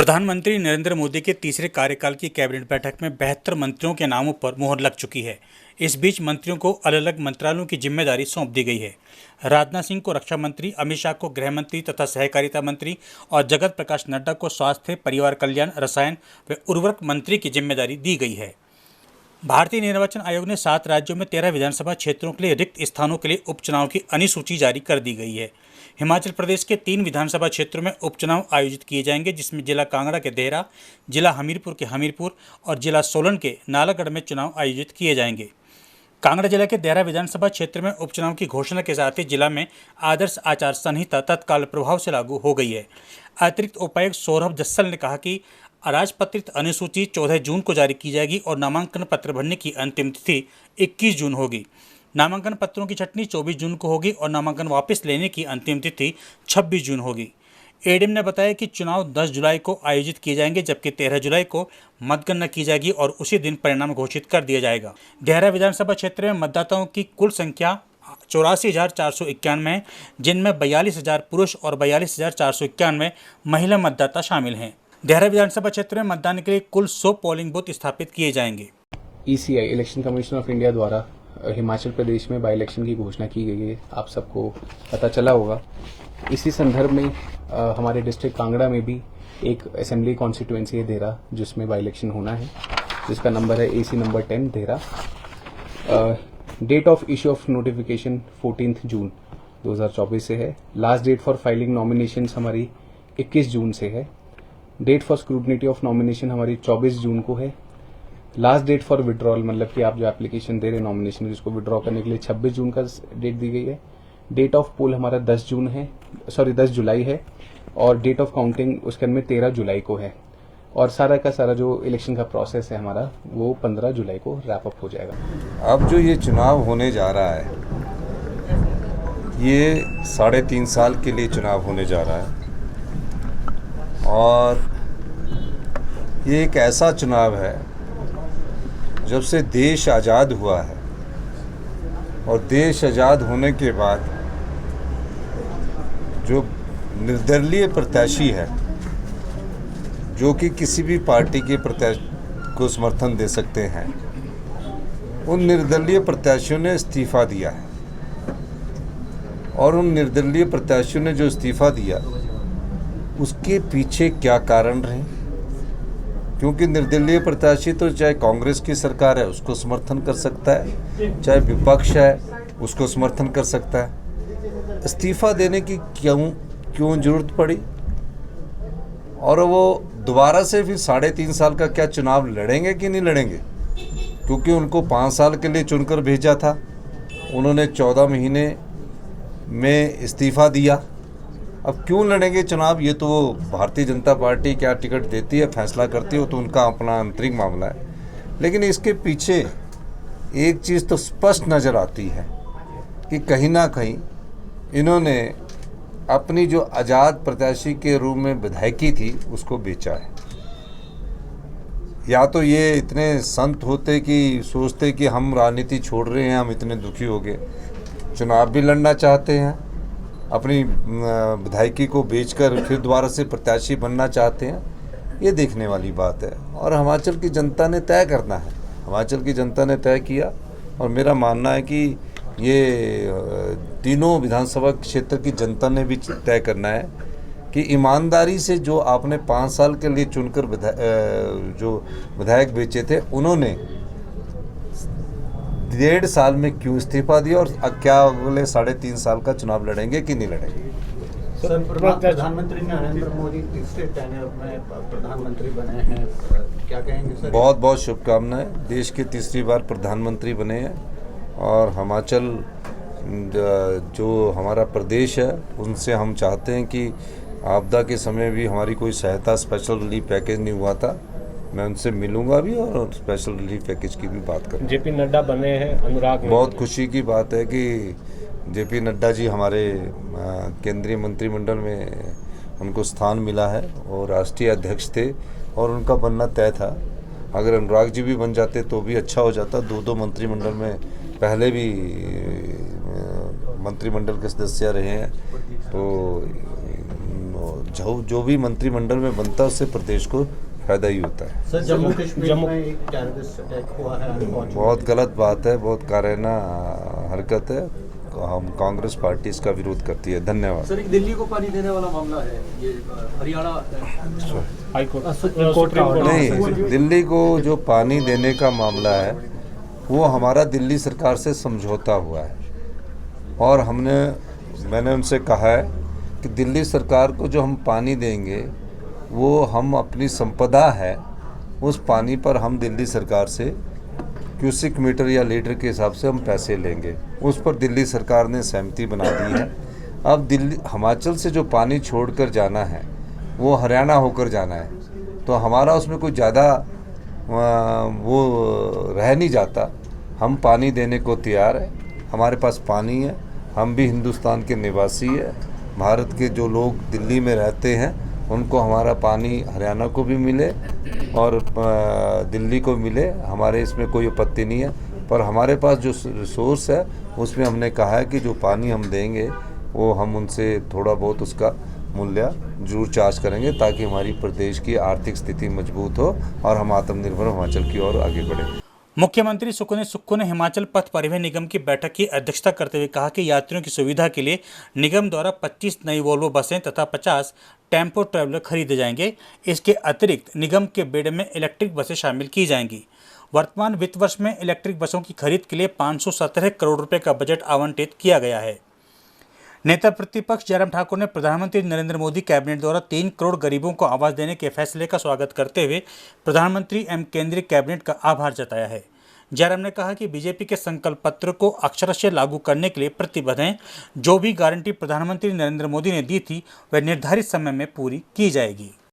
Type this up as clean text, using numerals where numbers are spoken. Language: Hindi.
प्रधानमंत्री नरेंद्र मोदी के तीसरे कार्यकाल की कैबिनेट बैठक में 72 मंत्रियों के नामों पर मुहर लग चुकी है। इस बीच मंत्रियों को अलग अलग मंत्रालयों की जिम्मेदारी सौंप दी गई है। राजनाथ सिंह को रक्षा मंत्री, अमित शाह को गृह मंत्री तथा सहकारिता मंत्री और जगत प्रकाश नड्डा को स्वास्थ्य, परिवार कल्याण, रसायन व उर्वरक मंत्री की जिम्मेदारी दी गई है। भारतीय निर्वाचन आयोग ने 7 राज्यों में 13 विधानसभा क्षेत्रों के लिए रिक्त स्थानों के लिए उपचुनाव की अधिसूची जारी कर दी गई है। हिमाचल प्रदेश के 3 विधानसभा क्षेत्रों में उपचुनाव आयोजित किए जाएंगे, जिसमें जिला कांगड़ा के देहरा, जिला हमीरपुर के हमीरपुर और जिला सोलन के नालागढ़ में चुनाव आयोजित किए जाएंगे। कांगड़ा जिला के देहरा विधानसभा क्षेत्र में उपचुनाव की घोषणा के साथ ही जिला में आदर्श आचार संहिता तत्काल प्रभाव से लागू हो गई है। अतिरिक्त उपायुक्त सौरभ जस्सल ने कहा कि अराजपत्रित अनुसूची 14 जून को जारी की जाएगी और नामांकन पत्र भरने की अंतिम तिथि 21 जून होगी। नामांकन पत्रों की छंटनी 24 जून को होगी और नामांकन वापस लेने की अंतिम तिथि 26 जून होगी। एडीएम ने बताया कि चुनाव 10 जुलाई को आयोजित किए जाएंगे, जबकि 13 जुलाई को मतगणना की जाएगी और उसी दिन परिणाम घोषित कर दिया जाएगा। देहरा विधानसभा क्षेत्र में मतदाताओं की कुल संख्या 84,491 है, जिनमें 42,000 पुरुष और 42,491 महिला मतदाता शामिल हैं। देहरा विधानसभा क्षेत्र में मतदान के लिए कुल 100 पोलिंग बूथ स्थापित किए जाएंगे। ECI election commission of India द्वारा हिमाचल प्रदेश में बाई इलेक्शन की घोषणा की गई है। आप सबको पता चला होगा। इसी संदर्भ में हमारे डिस्ट्रिक्ट कांगड़ा में भी एक असेंबली कॉन्स्टिट्यूएंसी है देहरा, जिसमें बाई इलेक्शन होना है, जिसका नंबर है AC number 10 Dehra. Date of issue of notification 14 जून 2024 से है। Last date for filing nominations हमारी 21 जून से है। Date for scrutiny of nomination हमारी 24 जून को है। लास्ट डेट फॉर विड्रॉल, मतलब कि आप जो एप्लीकेशन दे रहे हैं नॉमिनेशन की, उसको विड्रॉ करने के लिए 26 जून का डेट दी गई है। डेट ऑफ पोल हमारा 10 जुलाई है और डेट ऑफ काउंटिंग उसके अंदर 13 जुलाई को है। और सारा का सारा जो इलेक्शन का प्रोसेस है हमारा, वो 15 जुलाई को रैप अप हो जाएगा। अब जो ये चुनाव होने जा रहा है, ये 3.5 साल के लिए चुनाव होने जा रहा है और ये एक ऐसा चुनाव है जब से देश आज़ाद हुआ है और देश आज़ाद होने के बाद जो निर्दलीय प्रत्याशी है, जो कि किसी भी पार्टी के प्रत्याशी को समर्थन दे सकते हैं, उन निर्दलीय प्रत्याशियों ने इस्तीफ़ा दिया है। और उन निर्दलीय प्रत्याशियों ने जो इस्तीफ़ा दिया, उसके पीछे क्या कारण रहे? क्योंकि निर्दलीय प्रत्याशी तो चाहे कांग्रेस की सरकार है उसको समर्थन कर सकता है, चाहे विपक्ष है उसको समर्थन कर सकता है। इस्तीफ़ा देने की क्यों जरूरत पड़ी? और वो दोबारा से फिर 3.5 साल का क्या चुनाव लड़ेंगे कि नहीं लड़ेंगे? क्योंकि उनको 5 साल के लिए चुनकर भेजा था, उन्होंने 14 महीने में इस्तीफ़ा दिया। अब क्यों लड़ेंगे चुनाव? ये तो भारतीय जनता पार्टी क्या टिकट देती है, फैसला करती है, तो उनका अपना आंतरिक मामला है। लेकिन इसके पीछे एक चीज़ तो स्पष्ट नज़र आती है कि कहीं ना कहीं इन्होंने अपनी जो आज़ाद प्रत्याशी के रूप में विधायकी थी उसको बेचा है। या तो ये इतने संत होते कि सोचते कि हम राजनीति छोड़ रहे हैं, हम इतने दुखी हो गए, चुनाव भी लड़ना चाहते हैं, अपनी विधायकी को बेचकर फिर दोबारा से प्रत्याशी बनना चाहते हैं। ये देखने वाली बात है और हिमाचल की जनता ने तय करना है। हिमाचल की जनता ने तय किया और मेरा मानना है कि ये तीनों विधानसभा क्षेत्र की जनता ने भी तय करना है कि ईमानदारी से जो आपने 5 साल के लिए चुनकर जो विधायक बेचे थे, उन्होंने 1.5 साल में क्यों इस्तीफा दिया और क्या अगले 3.5 साल का चुनाव लड़ेंगे कि नहीं लड़ेंगे? सर, प्रधानमंत्री नरेंद्र मोदी तीसरे टेन्योर में प्रधानमंत्री बने हैं, क्या कहेंगे सर? बहुत बहुत शुभकामनाएं। देश के तीसरी बार प्रधानमंत्री बने हैं और हिमाचल जो हमारा प्रदेश है, उनसे हम चाहते हैं कि आपदा के समय भी हमारी कोई सहायता, स्पेशल रिलीफ पैकेज नहीं हुआ था, मैं उनसे मिलूंगा भी और स्पेशल रिलीफ पैकेज की भी बात करूँगा। JP नड्डा बने हैं अनुराग। बहुत खुशी की बात है कि JP नड्डा जी हमारे केंद्रीय मंत्रिमंडल में उनको स्थान मिला है और राष्ट्रीय अध्यक्ष थे और उनका बनना तय था। अगर अनुराग जी भी बन जाते तो भी अच्छा हो जाता। 2 मंत्रिमंडल में पहले भी मंत्रिमंडल के सदस्य रहे हैं, तो जो भी मंत्रिमंडल में बनता है उससे प्रदेश को फायदा ही होता है। सर जम्मू कश्मीर में एक टेररिस्ट अटैक हुआ है unfortunately। बहुत गलत बात है, बहुत काराना हरकत है। हम कांग्रेस पार्टी इसका विरोध करती है। धन्यवाद। सर, एक दिल्ली को पानी देने वाला मामला है, ये हरियाणा नहीं, दिल्ली को जो पानी देने का मामला है वो हमारा दिल्ली सरकार से समझौता हुआ है और मैंने उनसे कहा है कि दिल्ली सरकार को जो हम पानी देंगे वो हम अपनी संपदा है, उस पानी पर हम दिल्ली सरकार से क्यूसिक मीटर या लीटर के हिसाब से हम पैसे लेंगे। उस पर दिल्ली सरकार ने सहमति बना दी है। अब हिमाचल से जो पानी छोड़कर जाना है वो हरियाणा होकर जाना है, तो हमारा उसमें कोई ज़्यादा वो रह नहीं जाता। हम पानी देने को तैयार है, हमारे पास पानी है, हम भी हिंदुस्तान के निवासी है। भारत के जो लोग दिल्ली में रहते हैं उनको हमारा पानी हरियाणा को भी मिले और दिल्ली को मिले, हमारे इसमें कोई आपत्ति नहीं है। पर हमारे पास जो रिसोर्स है उसमें हमने कहा है कि जो पानी हम देंगे वो हम उनसे थोड़ा बहुत उसका मूल्य जरूर चार्ज करेंगे ताकि हमारी प्रदेश की आर्थिक स्थिति मजबूत हो और हम आत्मनिर्भर हिमाचल की ओर आगे बढ़ें। मुख्यमंत्री सुक्खू ने हिमाचल पथ परिवहन निगम की बैठक की अध्यक्षता करते हुए कहा कि यात्रियों की सुविधा के लिए निगम द्वारा 25 नई वोल्वो बसें तथा 50 टेम्पो ट्रैवलर खरीदे जाएंगे। इसके अतिरिक्त निगम के बिड में इलेक्ट्रिक बसें शामिल की जाएंगी। वर्तमान वित्त वर्ष में इलेक्ट्रिक बसों की खरीद के लिए 517 करोड़ रुपये का बजट आवंटित किया गया है। नेता प्रतिपक्ष जयराम ठाकुर ने प्रधानमंत्री नरेंद्र मोदी कैबिनेट द्वारा 3 करोड़ गरीबों को आवास देने के फैसले का स्वागत करते हुए प्रधानमंत्री एवं केंद्रीय कैबिनेट का आभार जताया है। जयराम ने कहा कि बीजेपी के संकल्प पत्र को अक्षरशः लागू करने के लिए प्रतिबद्ध हैं। जो भी गारंटी प्रधानमंत्री नरेंद्र मोदी ने दी थी वह निर्धारित समय में पूरी की जाएगी।